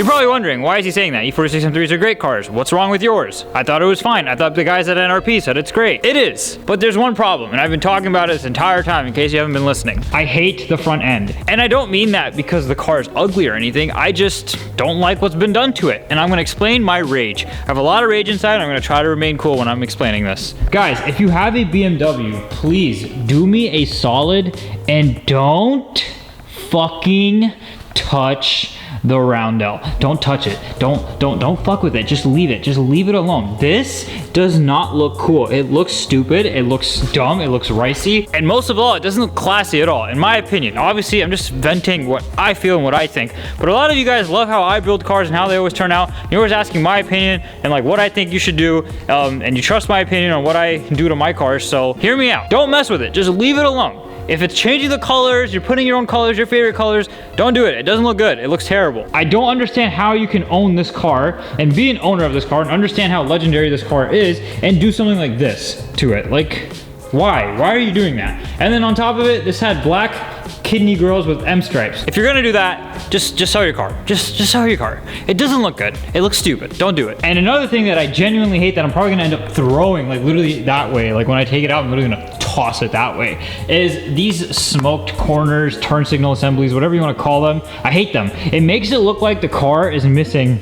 You're probably wondering, why is he saying that? E46 M3s are great cars. What's wrong with yours? I thought it was fine. I thought the guys at NRP said it's great. It is, but there's one problem, and I've been talking about it this entire time in case you haven't been listening. I hate the front end. And I don't mean that because the car is ugly or anything. I just don't like what's been done to it. And I'm gonna explain my rage. I have a lot of rage inside, and I'm gonna try to remain cool when I'm explaining this. Guys, if you have a BMW, please do me a solid and don't fucking touch the roundel. Don't touch it. Don't fuck with it. Just leave it. Just leave it alone. This does not look cool. It looks stupid. It looks dumb. It looks ricey. And most of all, it doesn't look classy at all, in my opinion. Obviously, I'm just venting what I feel and what I think. But a lot of you guys love how I build cars and how they always turn out. You're always asking my opinion and like what I think you should do. And you trust my opinion on what I do to my cars. So hear me out. Don't mess with it. Just leave it alone. If it's changing the colors, you're putting your own colors, your favorite colors, don't do it. It doesn't look good. It looks terrible. I don't understand how you can own this car and be an owner of this car and understand how legendary this car is and do something like this to it. Like, why? Why are you doing that? And then on top of it, this had black kidney grills with M stripes. If you're gonna do that, just sell your car. Just sell your car. It doesn't look good. It looks stupid. Don't do it. And another thing that I genuinely hate that I'm probably gonna end up throwing like literally that way, like when I take it out, I'm literally gonna toss it that way, is these smoked corners, turn signal assemblies, whatever you want to call them. I hate them. It makes it look like the car is missing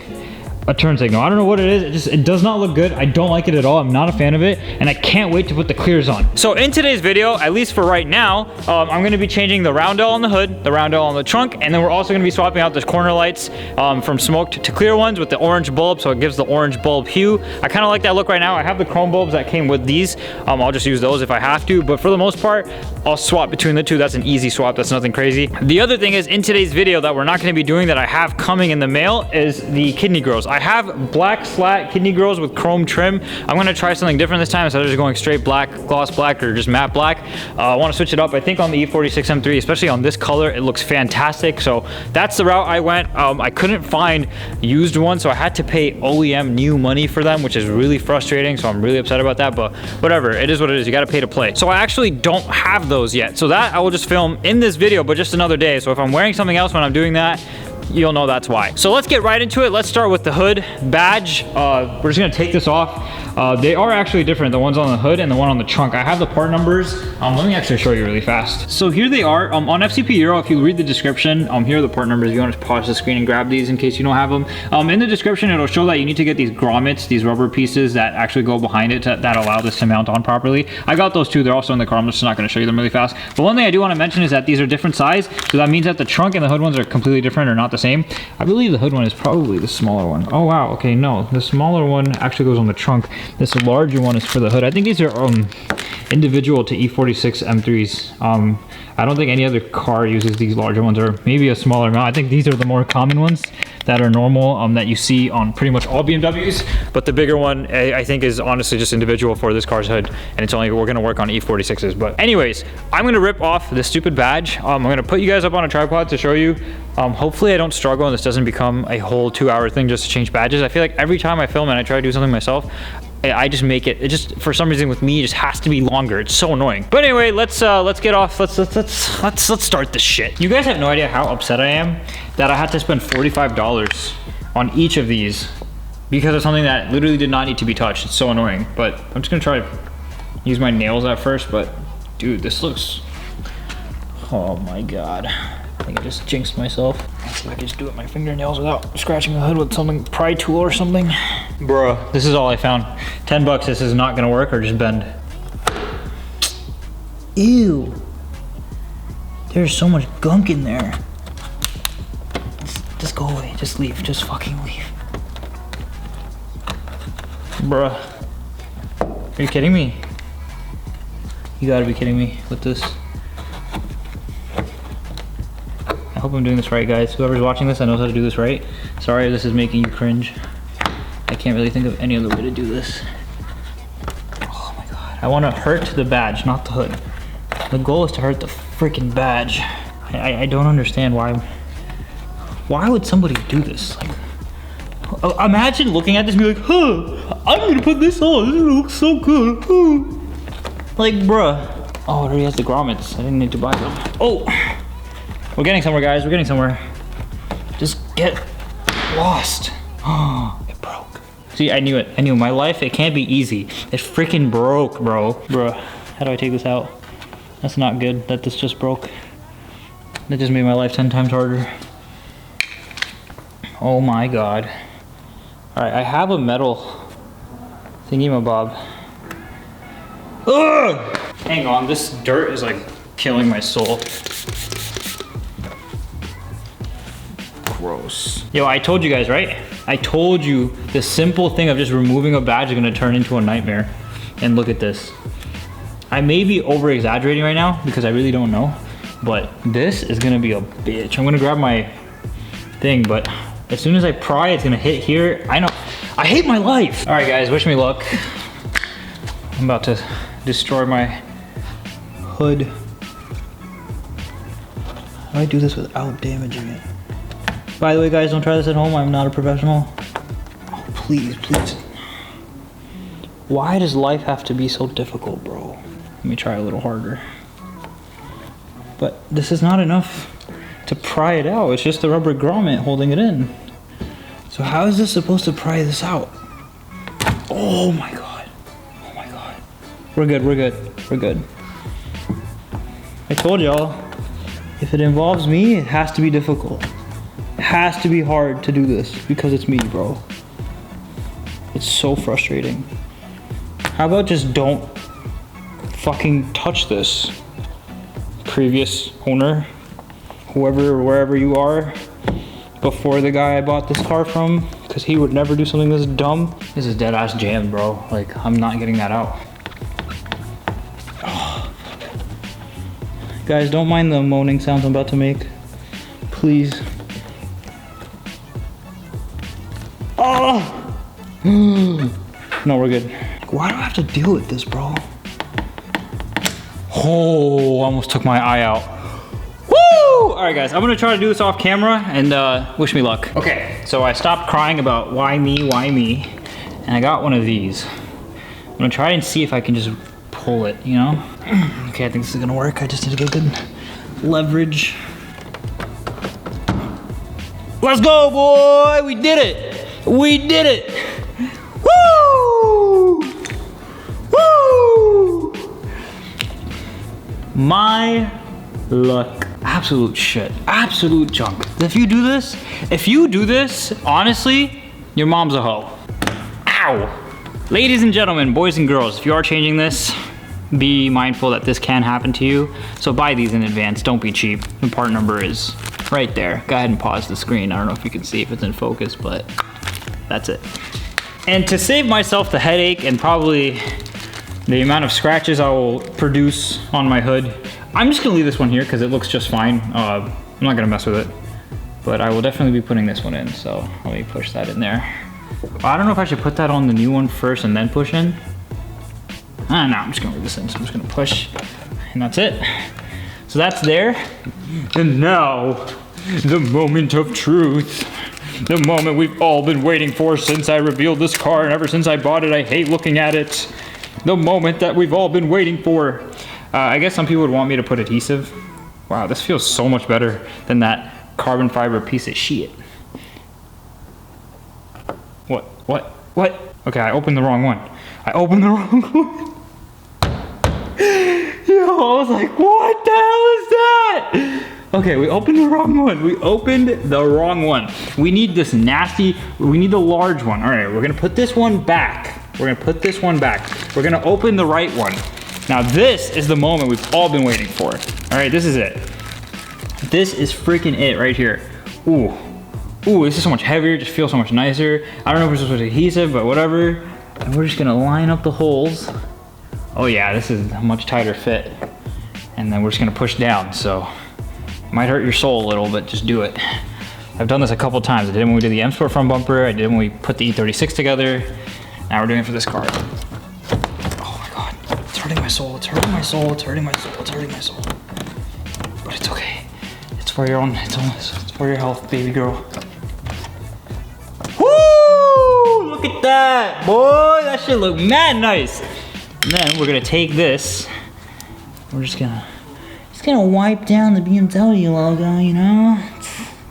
a turn signal. I don't know what it is. It does not look good. I don't like it at all. I'm not a fan of it, and I can't wait to put the clears on. So in today's video, at least for right now, I'm going to be changing the roundel on the hood, the roundel on the trunk, and then we're also going to be swapping out the corner lights from smoked to clear ones with the orange bulb, so it gives the orange bulb hue. I kind of like that look right now. I have the chrome bulbs that came with these. I'll just use those if I have to, but for the most part, I'll swap between the two. That's an easy swap. That's nothing crazy. The other thing is, in today's video that we're not going to be doing that I have coming in the mail is the kidney grills. I have black slat kidney grills with chrome trim. I'm going to try something different this time instead of just going straight black, gloss black, or just matte black. I want to switch it up. I think on the E46 M3, especially on this color, it looks fantastic. So that's the route I went. I couldn't find used ones, so I had to pay OEM new money for them, which is really frustrating. So I'm really upset about that, but whatever. It is what it is. You got to pay to play. So I actually don't have those yet. So that I will just film in this video, but just another day. So if I'm wearing something else when I'm doing that, you'll know that's why. So let's get right into it. Let's start with the hood badge. We're just gonna take this off. They are actually different, the ones on the hood and the one on the trunk. I have the part numbers. Let me actually show you really fast. So here they are. On FCP Euro, if you read the description, here are the part numbers. If you want to pause the screen and grab these in case you don't have them. In the description, it'll show that you need to get these grommets, these rubber pieces that actually go behind it that allow this to mount on properly. I got those too. They're also in the car. I'm just not gonna show you them really fast. But one thing I do want to mention is that these are different size. So that means that the trunk and the hood ones are completely different or not the same. I believe the hood one is probably the smaller one. Oh wow, okay, no. The smaller one actually goes on the trunk. This larger one is for the hood. I think these are individual to E46 M3s. I don't think any other car uses these larger ones, or maybe a smaller amount. I think these are the more common ones that are normal, that you see on pretty much all BMWs. But the bigger one, I think, is honestly just individual for this car's hood, and it's only, we're gonna work on E46s. But anyways, I'm gonna rip off this stupid badge. I'm gonna put you guys up on a tripod to show you. Hopefully I don't struggle and this doesn't become a whole 2-hour thing just to change badges. I feel like every time I film and I try to do something myself, I just make it just, for some reason with me, it just has to be longer. It's so annoying. But anyway, let's get off. Let's start this shit. You guys have no idea how upset I am that I had to spend $45 on each of these because of something that literally did not need to be touched. It's so annoying. But I'm just gonna try to use my nails at first. But dude, this looks, oh my god. I think I just jinxed myself. Let's see if I can just do it with my fingernails without scratching the hood with something, pry tool or something. Bruh, this is all I found. 10 bucks, this is not gonna work, or just bend. Ew. There's so much gunk in there. Just go away, just leave, just fucking leave. Bruh. Are you kidding me? You gotta be kidding me with this. I hope I'm doing this right, guys. Whoever's watching this, I know how to do this right. Sorry if this is making you cringe. I can't really think of any other way to do this. Oh my god. I want to hurt the badge, not the hood. The goal is to hurt the freaking badge. I don't understand why. Why would somebody do this? Like, imagine looking at this and be like, huh, I'm gonna put this on. This looks so good. Like, bruh. Oh, it already has the grommets. I didn't need to buy them. Oh. We're getting somewhere, guys. We're getting somewhere. Just get Lost. Oh, it broke. See, I knew it. I knew my life, it can't be easy. It freaking broke, bro. Bro, how do I take this out? That's not good that this just broke. That just made my life 10 times harder. Oh my God. All right, I have a metal thingy-mabob. Ugh! Hang on, this dirt is like killing my soul. Gross. Yo, I told you guys, right? I told you the simple thing of just removing a badge is gonna turn into a nightmare. And look at this. I may be over exaggerating right now because I really don't know, but this is gonna be a bitch. I'm gonna grab my thing, but as soon as I pry, it's gonna hit here. I know, I hate my life. All right guys, wish me luck. I'm about to destroy my hood. How do I do this without damaging it? By the way guys, don't try this at home. I'm not a professional. Oh, please, please. Why does life have to be so difficult, bro? Let me try a little harder. But this is not enough to pry it out. It's just the rubber grommet holding it in. So how is this supposed to pry this out? Oh my God. Oh my God. We're good, we're good, we're good. I told y'all, if it involves me, it has to be difficult. It has to be hard to do this because it's me, bro. It's so frustrating. How about just don't fucking touch this? Previous owner, whoever, wherever you are, before the guy I bought this car from, because he would never do something this dumb. This is dead ass jammed, bro. Like, I'm not getting that out. Oh. Guys, don't mind the moaning sounds I'm about to make. Please. Oh! No, we're good. Why do I have to deal with this, bro? Oh, almost took my eye out. Woo! All right, guys, I'm gonna try to do this off camera and wish me luck. Okay, so I stopped crying about why me, and I got one of these. I'm gonna try and see if I can just pull it, you know? Okay, I think this is gonna work. I just need to get good leverage. Let's go, boy! We did it! We did it! Woo! Woo! My luck. Absolute shit. Absolute junk. If you do this, honestly, your mom's a hoe. Ow! Ladies and gentlemen, boys and girls, if you are changing this, be mindful that this can happen to you. So buy these in advance. Don't be cheap. The part number is right there. Go ahead and pause the screen. I don't know if you can see if it's in focus, but that's it. And to save myself the headache and probably the amount of scratches I will produce on my hood, I'm just gonna leave this one here because it looks just fine. I'm not gonna mess with it, but I will definitely be putting this one in. So let me push that in there. I don't know if I should put that on the new one first and then push in. No, I'm just gonna leave this in. So I'm just gonna push and that's it. So that's there. And now, the moment of truth. The moment we've all been waiting for since I revealed this car, and ever since I bought it, I hate looking at it. The moment that we've all been waiting for. I guess some people would want me to put adhesive. Wow, this feels so much better than that carbon fiber piece of shit. What? Okay, I opened the wrong one. I opened the wrong one. Yo, I was like, what the hell is that? Okay, we opened the wrong one. We opened the wrong one. We need this nasty, we need the large one. All right, we're gonna put this one back. We're gonna put this one back. We're gonna open the right one. Now this is the moment we've all been waiting for. All right, this is it. This is freaking it right here. Ooh, this is so much heavier, just feels so much nicer. I don't know if we're supposed to adhesive, but whatever. And we're just gonna line up the holes. Oh yeah, this is a much tighter fit. And then we're just gonna push down, so. Might hurt your soul a little, but just do it. I've done this a couple times. I did it when we did the M Sport front bumper. I did it when we put the E46 together. Now we're doing it for this car. Oh my God, it's hurting my soul. It's hurting my soul. It's hurting my soul. It's hurting my soul. But it's okay. It's for your own. It's for your health, baby girl. Woo! Look at that, boy. That shit look mad nice. And then we're gonna take this. We're just gonna wipe down the BMW logo, you know?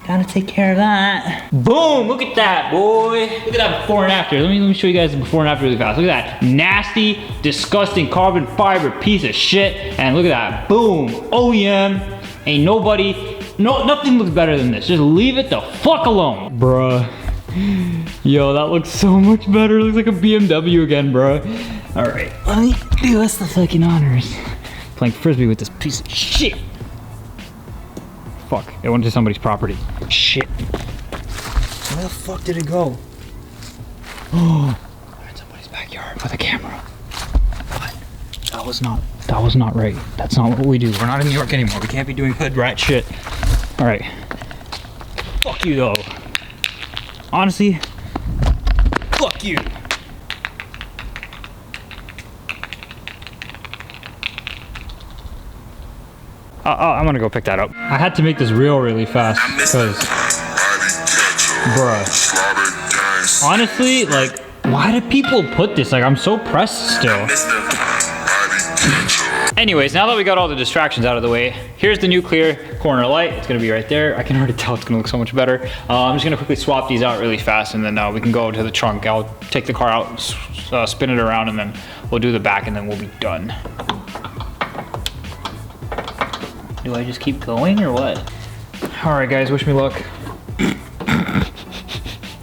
Gotta take care of that. Boom, look at that, boy. Look at that before and after. Let me show you guys the before and after really fast. Look at that nasty, disgusting carbon fiber piece of shit. And look at that, boom, OEM. Ain't nobody, nothing looks better than this. Just leave it the fuck alone. Bruh. Yo, that looks so much better. It looks like a BMW again, bruh. All right, let me do us the fucking honors. Playing frisbee with this piece of shit. Fuck, it went to somebody's property. Shit. Where the fuck did it go? Oh, we're in somebody's backyard with a camera. What? That was not right. That's not what we do. We're not in New York anymore. We can't be doing hood rat shit. All right. Fuck you though. Honestly, fuck you. I'm gonna go pick that up. I had to make this reel really fast because, bruh. Honestly, like, why do people put this? Like, I'm so pressed still. Anyways, now that we got all the distractions out of the way, here's the new clear corner light. It's gonna be right there. I can already tell it's gonna look so much better. I'm just gonna quickly swap these out really fast and then we can go to the trunk. I'll take the car out, spin it around, and then we'll do the back and then we'll be done. Do I just keep going or what? All right, guys, wish me luck.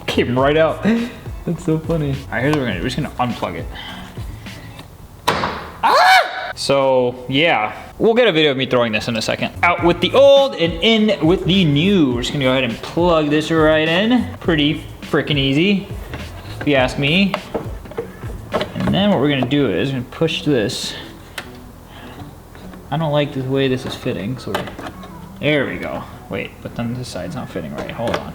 Came right out. That's so funny. All right, here's what we're gonna do. We're just gonna unplug it. Ah! So, yeah, we'll get a video of me throwing this in a second. Out with the old and in with the new. We're just gonna go ahead and plug this right in. Pretty freaking easy, if you ask me. And then what we're gonna do is we're gonna push this. I don't like the way this is fitting, so there we go. Wait, but then this side's not fitting right. Hold on.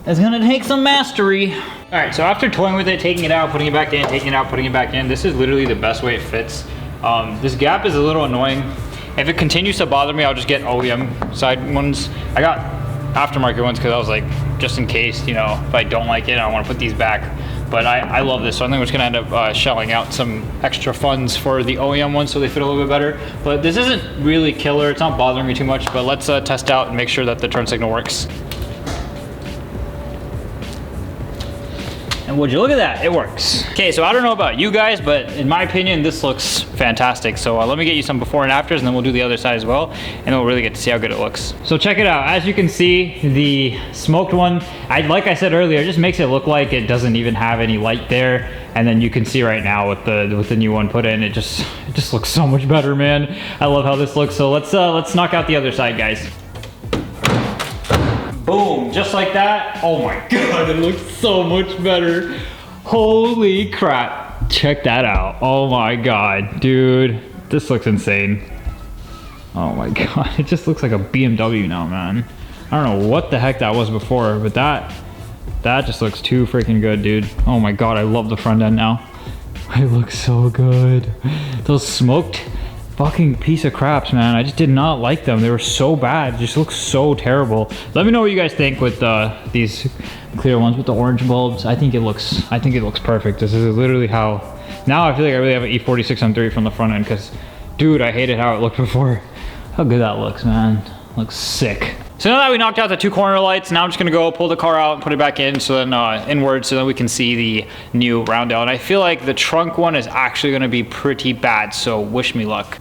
It's gonna take some mastery. All right, so after toying with it, taking it out, putting it back in, taking it out, putting it back in, this is literally the best way it fits. This gap is a little annoying. If it continues to bother me, I'll just get OEM side ones. I got aftermarket ones because I was like, just in case, you know, if I don't like it, I want to put these back. But I love this, so I think we're just gonna end up shelling out some extra funds for the OEM ones so they fit a little bit better. But this isn't really killer, it's not bothering me too much, but let's test out and make sure that the turn signal works. And would you look at that, it works. Okay, so I don't know about you guys, but in my opinion, this looks fantastic. So let me get you some before and afters, and then we'll do the other side as well, and then we'll really get to see how good it looks. So check it out. As you can see, the smoked one, like I said earlier, it just makes it look like it doesn't even have any light there. And then you can see right now with the new one put in, it just looks so much better, man. I love how this looks. So let's knock out the other side, guys. Boom, just like that. Oh my God, it looks so much better. Holy crap, check that out. Oh my God, dude, this looks insane. Oh my God, it just looks like a BMW now, man. I don't know what the heck that was before, but that just looks too freaking good, dude. Oh my God, I love the front end now. It looks so good. Those smoked fucking piece of craps, man. I just did not like them. They were so bad. It just looks so terrible. Let me know what you guys think with these clear ones with the orange bulbs. I think it looks perfect. This is literally how, now I feel like I really have an E46 M3 from the front end because, dude, I hated how it looked before. How good that looks, man. Looks sick. So now that we knocked out the two corner lights, now I'm just gonna go pull the car out and put it back in, so then inward, so then we can see the new roundel. And I feel like the trunk one is actually gonna be pretty bad, so wish me luck.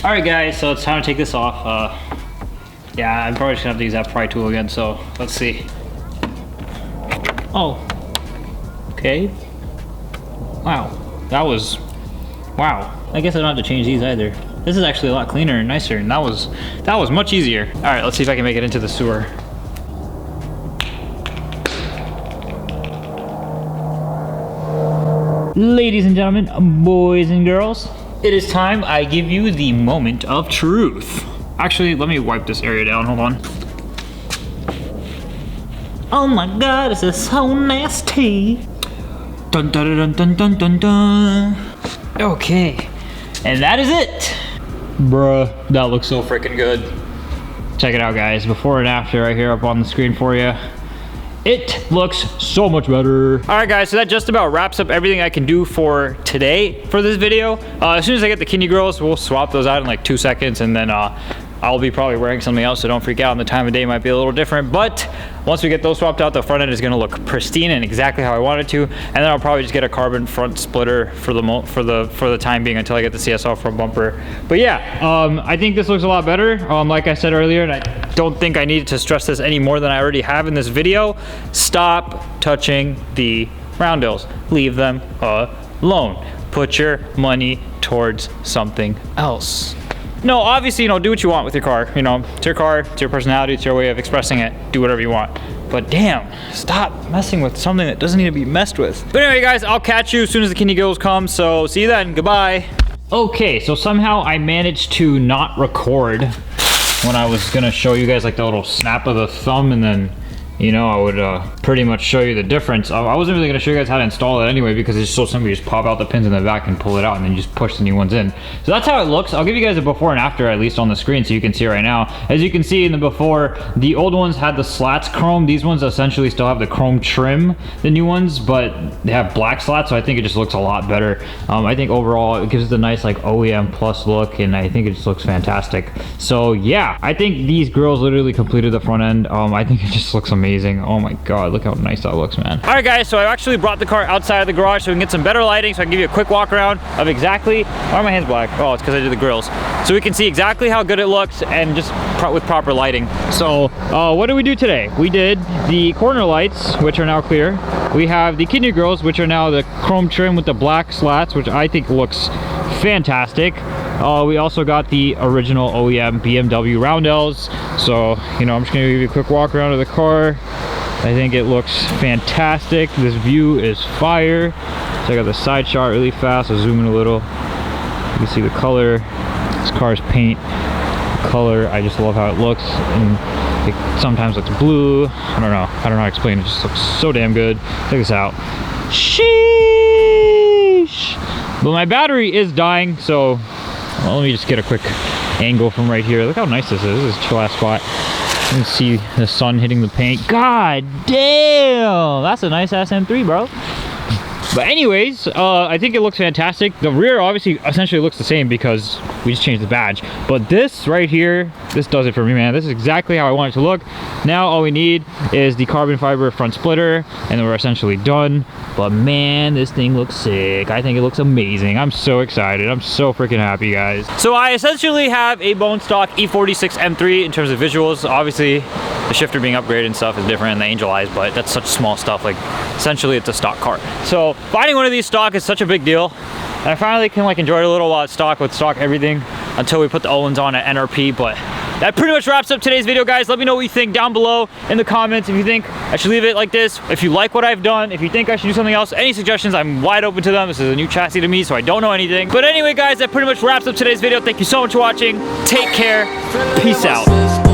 All right, guys, so it's time to take this off. Yeah, I'm probably just gonna have to use that pry tool again, so let's see. Oh, okay. Wow, that was, wow. I guess I don't have to change these either. This is actually a lot cleaner and nicer, and that was much easier. All right, let's see if I can make it into the sewer. Ladies and gentlemen, boys and girls, it is time I give you the moment of truth. Actually, let me wipe this area down, hold on. Oh my God, this is so nasty. Dun dun dun dun dun dun dun. Okay, and that is it. Bruh, that looks so freaking good. Check it out, guys. Before and after right here up on the screen for you. It looks so much better. All right, guys, so that just about wraps up everything I can do for today for this video. As soon as I get the kidney grills, we'll swap those out in like 2 seconds, and then I'll be probably wearing something else, so don't freak out. And the time of day might be a little different, but once we get those swapped out, the front end is gonna look pristine and exactly how I want it to. And then I'll probably just get a carbon front splitter for the time being until I get the CSL front bumper. But yeah, I think this looks a lot better. Like I said earlier, and I don't think I need to stress this any more than I already have in this video. Stop touching the roundels. Leave them alone. Put your money towards something else. No, obviously, you know, do what you want with your car. You know, it's your car, it's your personality, it's your way of expressing it. Do whatever you want. But damn, stop messing with something that doesn't need to be messed with. But anyway, guys, I'll catch you as soon as the kidney grills come. So see you then. Goodbye. Okay, so somehow I managed to not record when I was gonna show you guys like the little snap of the thumb, and then, you know, I would pretty much show you the difference. I wasn't really gonna show you guys how to install it anyway, because it's so simple. You just pop out the pins in the back and pull it out, and then you just push the new ones in. So that's how it looks. I'll give you guys a before and after, at least on the screen, so you can see right now. As you can see in the before, the old ones had the slats chrome. These ones essentially still have the chrome trim, the new ones, but they have black slats, so I think it just looks a lot better. I think overall it gives it a nice like OEM plus look, and I think it just looks fantastic. So yeah, I think these grills literally completed the front end. I think it just looks amazing. Oh my God, look how nice that looks, man. All right, guys, so I actually brought the car outside of the garage so we can get some better lighting, so I can give you a quick walk around of exactly, why are my hands black? Oh, it's because I did the grills. So we can see exactly how good it looks, and just with proper lighting. So what did we do today? We did the corner lights, which are now clear. We have the kidney grills, which are now the chrome trim with the black slats, which I think looks fantastic. We also got the original OEM BMW roundels. So, you know, I'm just gonna give you a quick walk around of the car. I think it looks fantastic. This view is fire. So I got the side shot really fast. I'll zoom in a little. You can see the color. This car's paint color. I just love how it looks, and it sometimes looks blue. I don't know how to explain it. It just looks so damn good. Check this out. Sheesh. But my battery is dying, so well, let me just get a quick angle from right here. Look how nice this is. This is a chill ass spot. You can see the sun hitting the paint. God damn, that's a nice ass M3, bro. But anyways, I think it looks fantastic. The rear obviously essentially looks the same because we just changed the badge. But this right here, this does it for me, man. This is exactly how I want it to look. Now all we need is the carbon fiber front splitter, and then we're essentially done. But man, this thing looks sick. I think it looks amazing. I'm so excited. I'm so freaking happy, guys. So I essentially have a bone stock E46 M3 in terms of visuals. Obviously, the shifter being upgraded and stuff is different, and the angel eyes, but that's such small stuff. Like, essentially it's a stock car. So finding one of these stock is such a big deal, and I finally can like enjoy it a little while it's stock with stock everything until we put the Owens on at NRP. But that pretty much wraps up today's video, guys. Let me know what you think down below in the comments. If you think I should leave it like this, if you like what I've done, if you think I should do something else, any suggestions, I'm wide open to them. This is a new chassis to me, so I don't know anything. But anyway, guys, that pretty much wraps up today's video. Thank you so much for watching. Take care. Peace out.